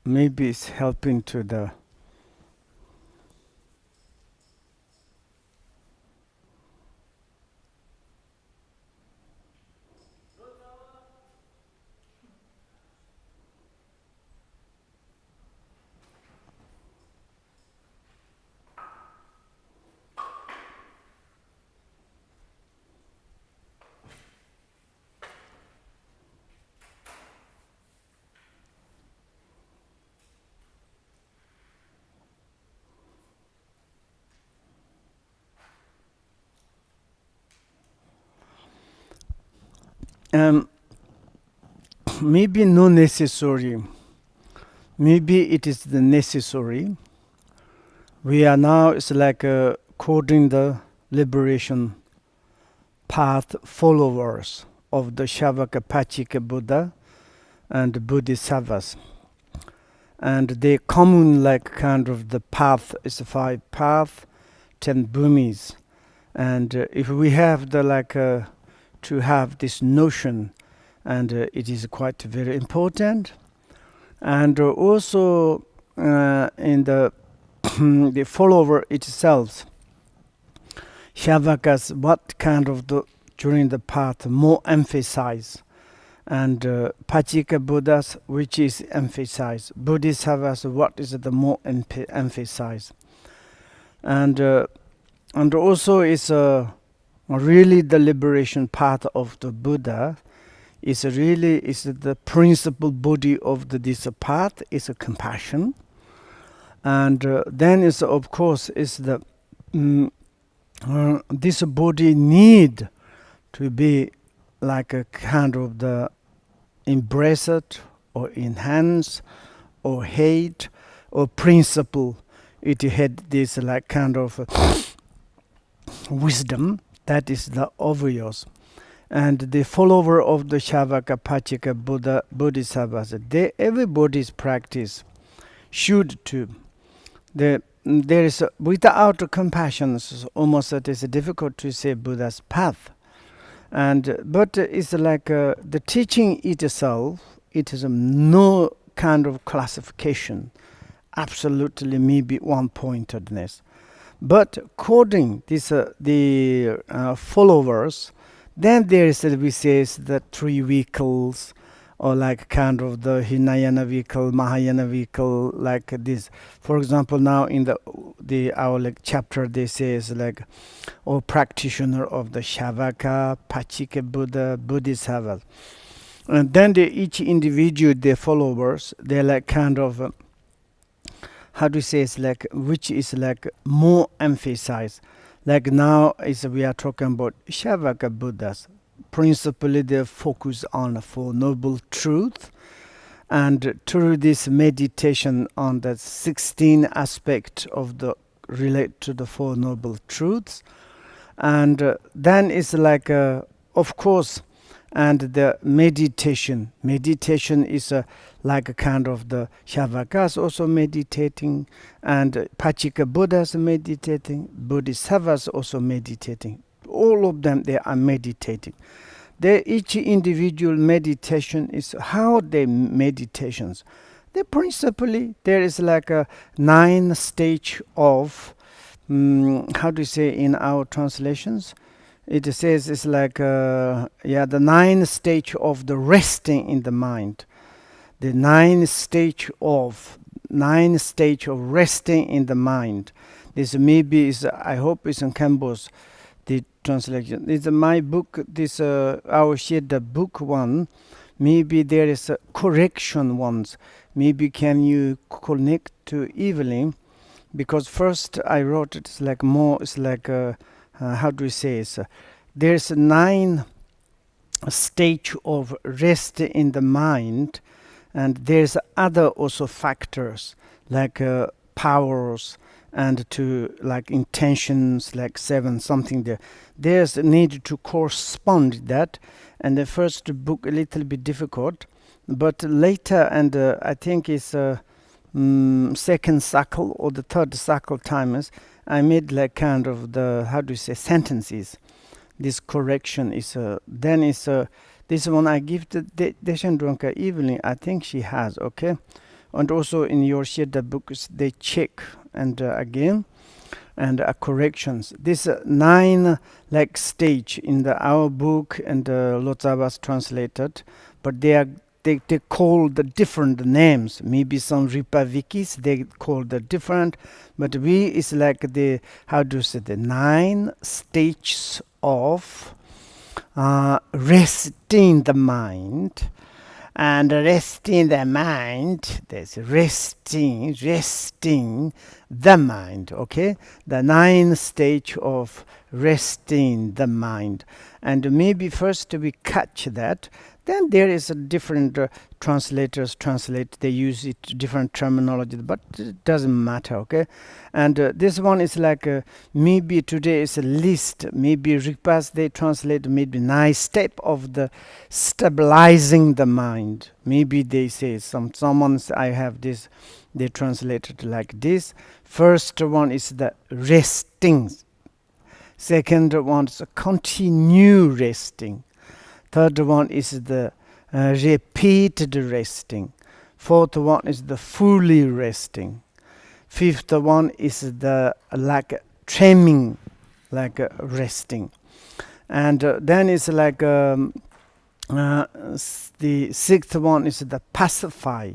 maybe it's helping to the um, maybe no necessary. Maybe it is the necessary. We are now, it's like quoting the liberation path followers of the Shavaka Pachika Buddha and Bodhisattvas. And they common like kind of the path is 5 path, 10 bhumis. And if we have the like to have this notion, and it is quite very important. And also in the the follower itself, Shavakas, what kind of the during the path more emphasize, and Pachika Buddhas, which is emphasized, Bodhisattvas, what is the more emphasized, and also is really the liberation path of the Buddha is really is the principal body of this path is a compassion, and then is of course is the this body need to be like a kind of the embraced or enhanced or hate or principle. It had this like kind of wisdom that is the obvious. And the follower of the Shavaka Pachika Buddha Bodhisattvas, everybody's practice should to there is without compassion, almost it is difficult to say Buddha's path. And but it's like the teaching itself, it is no kind of classification, absolutely maybe one-pointedness. But according this the followers, then there is we say the 3 vehicles, or like kind of the Hinayana vehicle, Mahayana vehicle, like this. For example, now in the our like chapter, they says like, or practitioner of the Shavaka, Pachika Buddha, Bodhisattva. And then each individual, their followers, they're like kind of how to say it's like which is like more emphasized. Like now is we are talking about Shavaka Buddhas. Principally, they focus on the Four Noble Truth, and through this meditation on the 16 aspect of the relate to the Four Noble Truths, and then it's like of course, and the meditation is like a kind of the Shavakas also meditating, and Pachika Buddhas meditating, Bodhisattvas also meditating. All of them, they are meditating. Each individual meditation is how they meditations. They principally there is like a 9 stage of how do you say in our translations? It says it's like the 9 stage of the resting in the mind. The 9 stage of resting in the mind. This maybe is I hope is in Campbell's the translation. It's my book. This our share the book one. Maybe there is a correction ones. Maybe can you connect to Evelyn, because first I wrote it's like more. It's like how do we say it? There's 9 stage of rest in the mind, and there's other also factors like powers and to like intentions like 7 something there. There's a need to correspond that, and the first book a little bit difficult, but later, and I think it's second cycle or the third cycle timers, I made like kind of the how do you say sentences. This correction is then is this one I give to Deshan Dronka evening. I think she has okay. and also in your Sheda books they check and again and corrections. This 9 like stage in our book and Lotsa was translated, but they call the different names. Maybe some Ripa wikis they call the different, but we is like the how do you say the 9 stages of resting the mind. And resting the mind, there's resting the mind, okay? The 9 stage of resting the mind. And maybe first we catch that, then there is a different translators translate, they use it different terminology, but it doesn't matter, okay? And this one is like maybe today is a list, maybe Ripas they translate maybe 9 step of the stabilizing the mind. Maybe they say someone's I have this, they translate it like this. First one is the resting, second one is continue resting, third one is the repeated resting, fourth one is the fully resting, fifth one is the like trimming, like resting, and then it's like the sixth one is the pacify,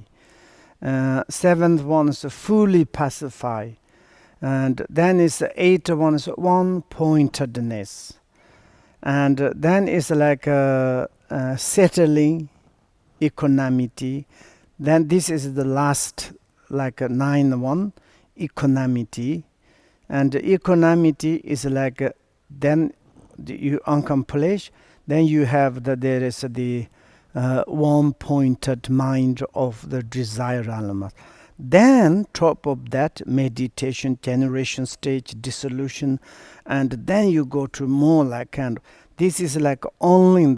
seventh one is fully pacify, and then is the eighth one is one pointedness, and then is like settling equanimity. Then this is the last like a 9 one, equanimity, and equanimity is like then you accomplish, then you have there is the one pointed mind of the desire element. Then top of that meditation, generation stage, dissolution, and then you go to more like kind of, this is like only in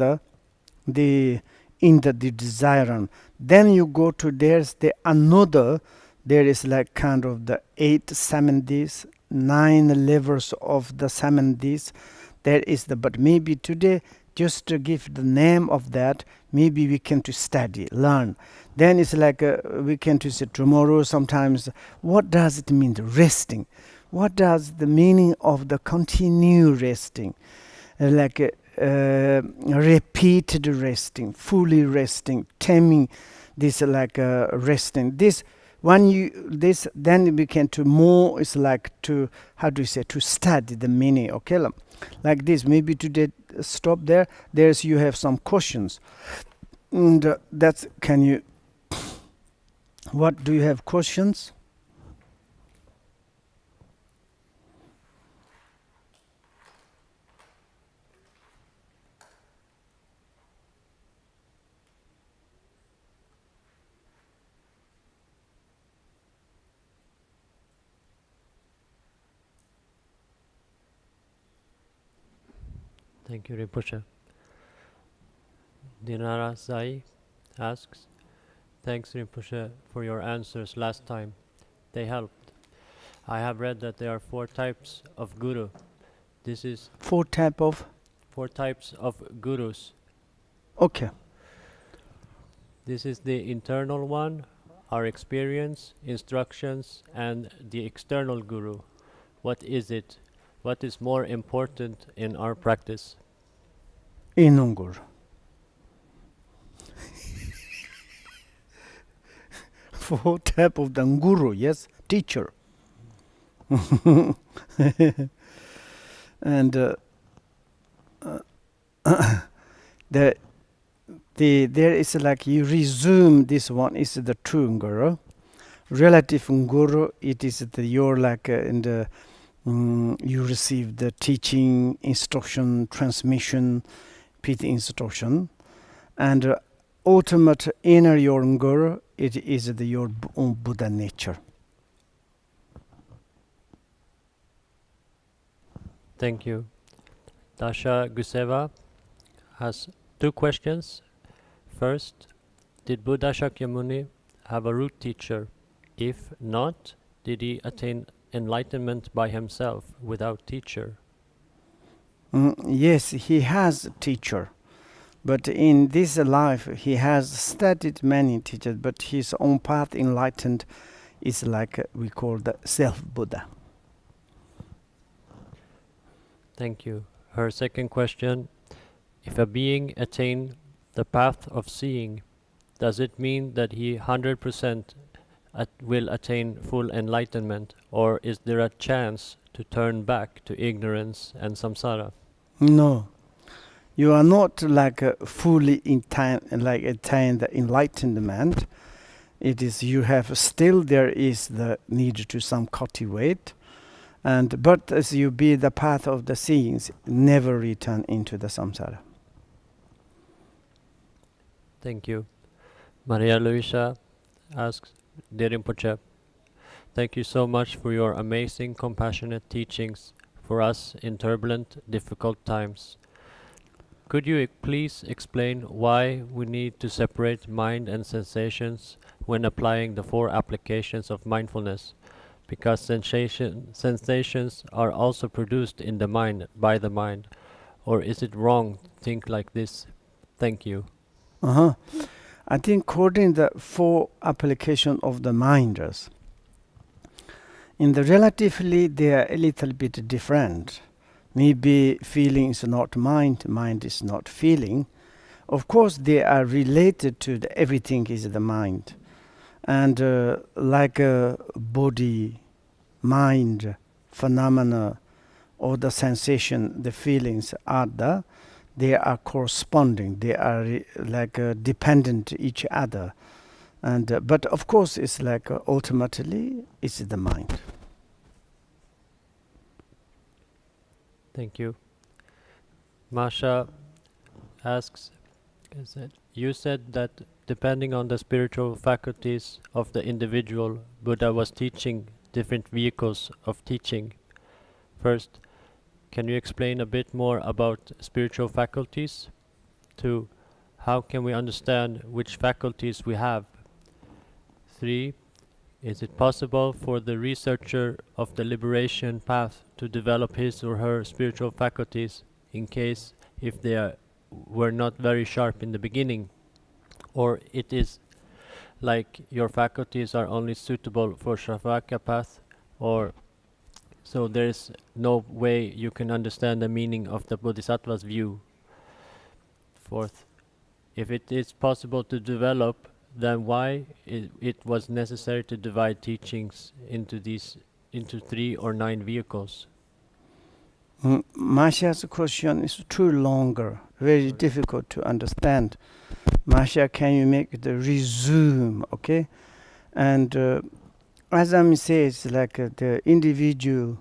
the desire. Then you go to there's the another, there is like kind of the 8 samadhis, 9 levels of the samadhis. There is the, but maybe today just to give the name of that, maybe we can to study, learn. Then it's like we can to say tomorrow sometimes, what does it mean resting? What does the meaning of the continue resting? Like repeated resting, fully resting, taming this like resting. This when you this then we can to more is like to how do you say to study the meaning, okay? Like this, maybe today stop there. There's you have some questions, and that's can you. What do you have questions? Thank you, Rinpoche. Dinara Zai asks, thanks, Rinpoche, for your answers last time. They helped. I have read that there are 4 types of guru. This is 4 types of gurus. Okay. This is the internal one, our experience, instructions, and the external guru. What is it? What is more important in our practice? Inungur. 4 types of the guru, yes, teacher. And there is like you resume this one is the true guru. Relative guru, it is your like in the you receive the teaching, instruction, transmission, PT instruction, and ultimate inner your guru, it is your own Buddha nature. Thank you. Dasha Guseva has 2 questions. First, did Buddha Shakyamuni have a root teacher? If not, did he attain enlightenment by himself without teacher? Yes, he has a teacher, But in this life, he has studied many teachers, but his own path enlightened is like we call the self-Buddha. Thank you. Her second question, if a being attain the path of seeing, does it mean that he 100% will attain full enlightenment, or is there a chance to turn back to ignorance and samsara? No, you are not like fully attain the enlightenment. It is you have still there is the need to some cultivate, but as you be the path of the seeings, never return into the samsara. Thank you. Maria Luisa asks, Dear Rinpoche, thank you so much for your amazing, compassionate teachings for us in turbulent, difficult times. Could you please explain why we need to separate mind and sensations when applying the 4 applications of mindfulness? Because sensations are also produced in the mind, by the mind. Or is it wrong to think like this? Thank you. I think according the 4 application of the minders, in the relatively they are a little bit different. Maybe feeling is not mind, mind is not feeling. Of course, they are related to everything is the mind. And like a body, mind, phenomena, or the sensation, the feelings are they are corresponding. They are dependent to each other. And but of course, it's like ultimately it's the mind. Thank you. Masha asks, you said that depending on the spiritual faculties of the individual, Buddha was teaching different vehicles of teaching. First, can you explain a bit more about spiritual faculties? 2. How can we understand which faculties we have? 3. Is it possible for the researcher of the liberation path to develop his or her spiritual faculties in case if they were not very sharp in the beginning? Or it is like your faculties are only suitable for Shavaka path, or so there is no way you can understand the meaning of the Bodhisattva's view? 4th, if it is possible to develop, then why it was necessary to divide teachings into 3 or 9 vehicles? Masha's question is too longer, very difficult to understand. Masha, can you make the resume, okay? And as I say, it's like the individual,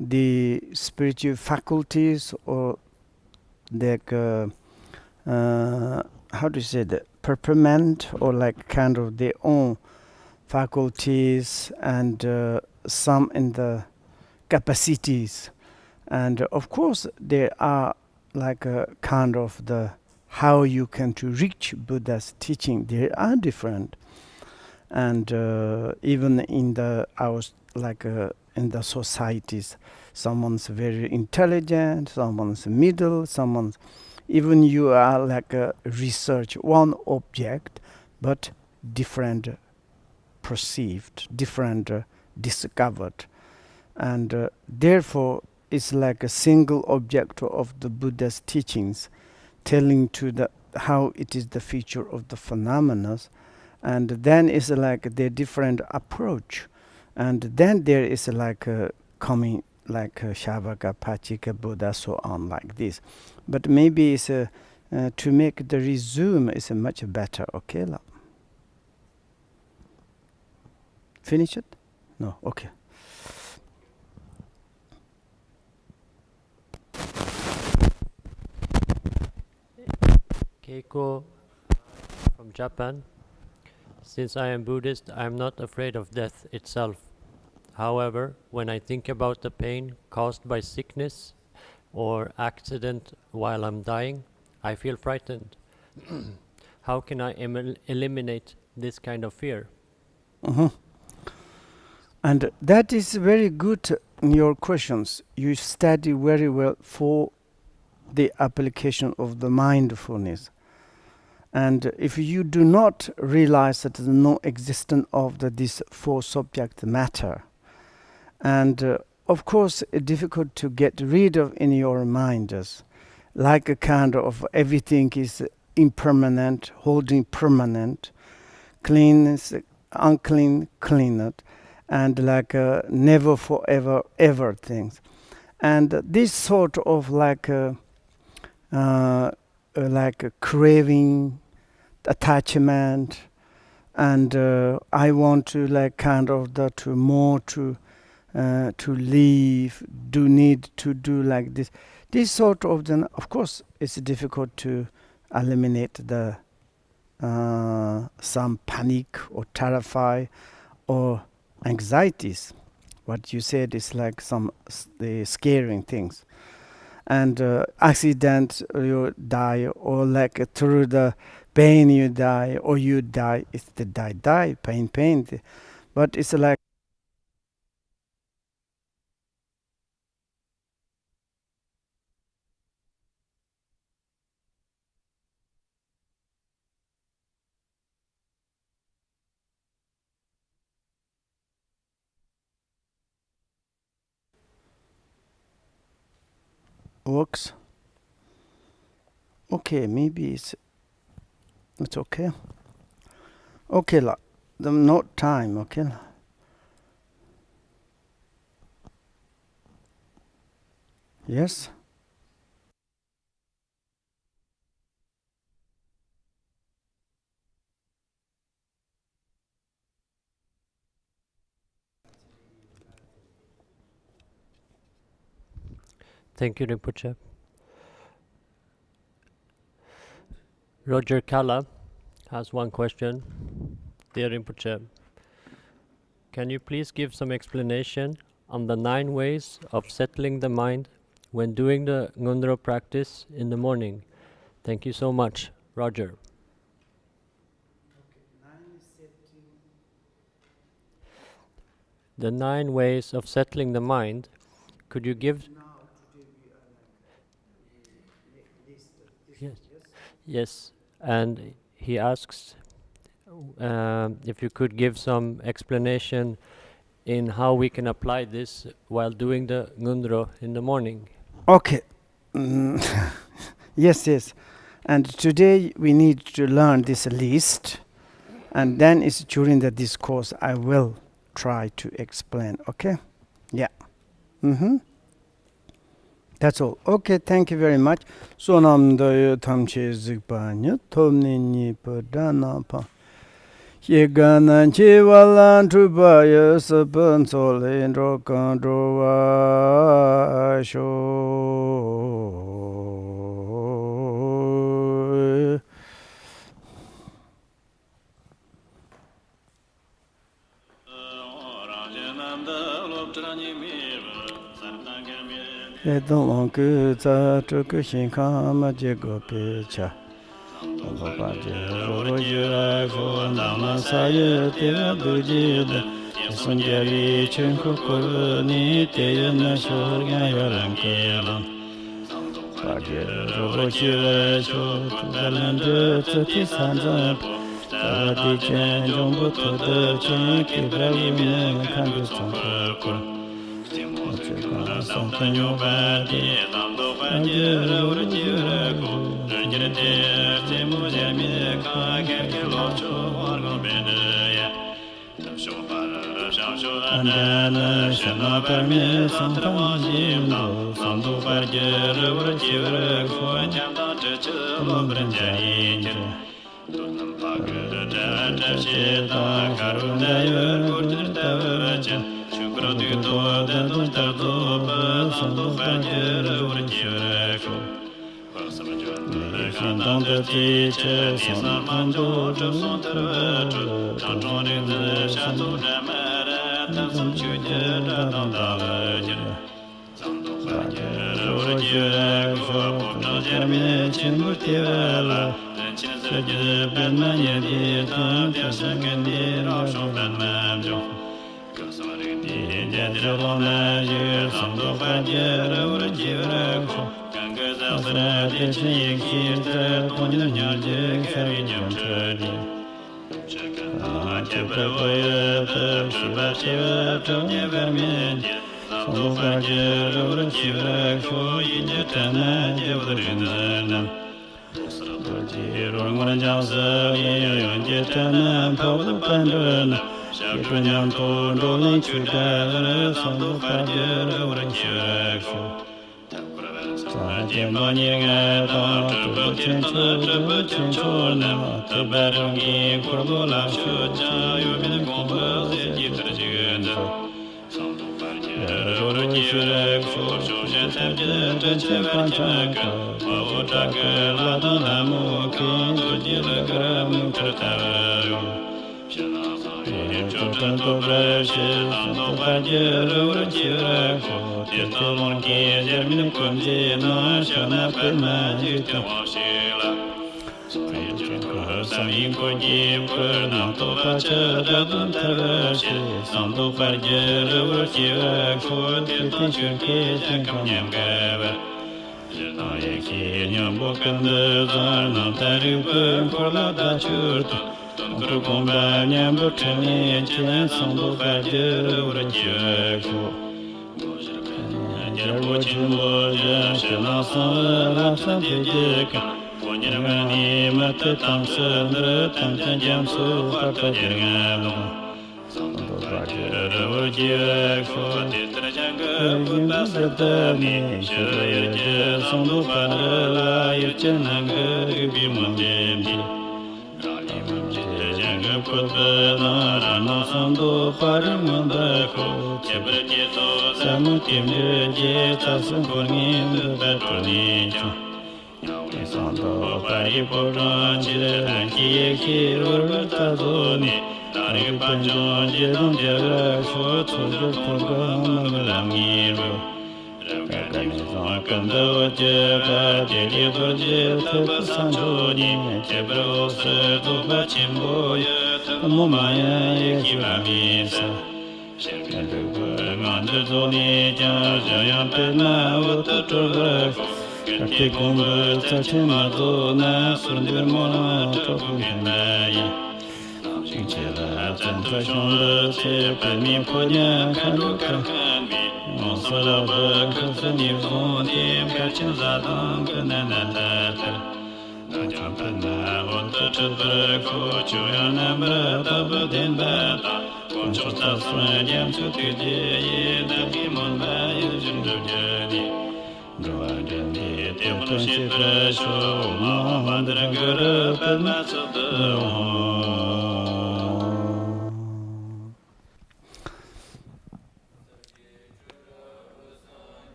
the spiritual faculties, or like how do you say that? Peppermint, or like kind of their own faculties, and some in the capacities. And of course, there are like a kind of the how you can to reach Buddha's teaching. They are different, and even in the in the societies, someone's very intelligent, someone's middle, someone's even you are like a research one object, but different perceived, different discovered, and therefore it's like a single object of the Buddha's teachings, telling to the how it is the feature of the phenomena, and then it's like the different approach, and then there is like a coming like a Shavaka, Pachika, Buddha, so on like this. But maybe it's to make the resume is much better. Okay, finish it? No, okay. Keiko from Japan. Since I am Buddhist, I am not afraid of death itself. However, when I think about the pain caused by sickness or accident while I'm dying, I feel frightened. How can I eliminate this kind of fear? And that is very good in your questions. You study very well for the application of the mindfulness. And if you do not realize that there is no existence of this four subject matter, and of course it's difficult to get rid of in your mind, like a kind of everything is impermanent, holding permanent, clean is unclean, cleaned, and like never forever ever things. And this sort of like a craving, attachment, and I want to like kind of to more to live, do need to do like this. This sort of then, of course, it's difficult to eliminate the some panic or terrify or anxieties. What you said is like some the scaring things, and accident you die, or like through the pain you die, or you die. It's the die pain. But it's like works. Okay, maybe it's okay. Okay, the not time. Okay. Yes. Thank you, Rinpoche. Roger Kalla has one question. Dear Rinpoche, can you please give some explanation on the 9 ways of settling the mind when doing the Ngondro practice in the morning? Thank you so much, Roger. The 9 ways of settling the mind, could you give... Yes. Yes, and he asks if you could give some explanation in how we can apply this while doing the Ngondro in the morning. Okay. Yes. And today we need to learn this list, and then it's during the discourse I will try to explain. Okay? Yeah. That's all. Okay, thank you very much. Sonamda tamche zikpanya tomni ni padana pa. Yeganan che walan trubaya sapan solen rokan drowa sho. Edon ku za chuk shin kama je go pe cha. Ba je ro ye zo na sa ye te du ji de. Sun je ri chen ko ko ni te ye na sho ya ya ran ke lan. Ba je ro ye sho tu da lan de tsu ti san za. Da di chen jong bu to de chen ki ba yi me kan du chong ko. Something your body, I'm the fire, or a jurago, Ranger, Timo Jamie, Kakalocho, or Gobeda. And then shall not permit some Tamanjim, some do fire, or a jurago, and Jamda to Lombranja. Dunam Paga, Sheta, Karunda, good Gratuito da tardo sando fagere urgireko Passama giorno canton de tice sono mando son terveto tanjone de sando namere tanzum chuje da dalaje sando fagere urgireko punto jamine chimutiela Chinse benmanye di tanto sangendi rasho benmanjo Jadrona ye sando fajera ura jira ko Ganga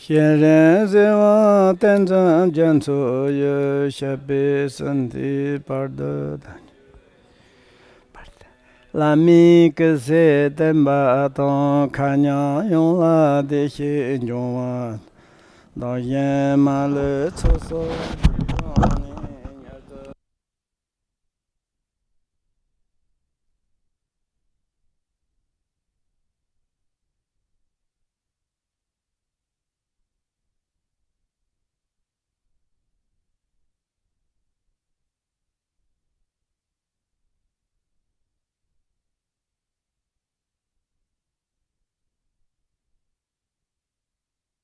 Xianren zewa tenzang jianzu yu shabi santi pardo Lami kese tenpa tong kanya yong la de xin yong wa. Dong yen ma le tso so.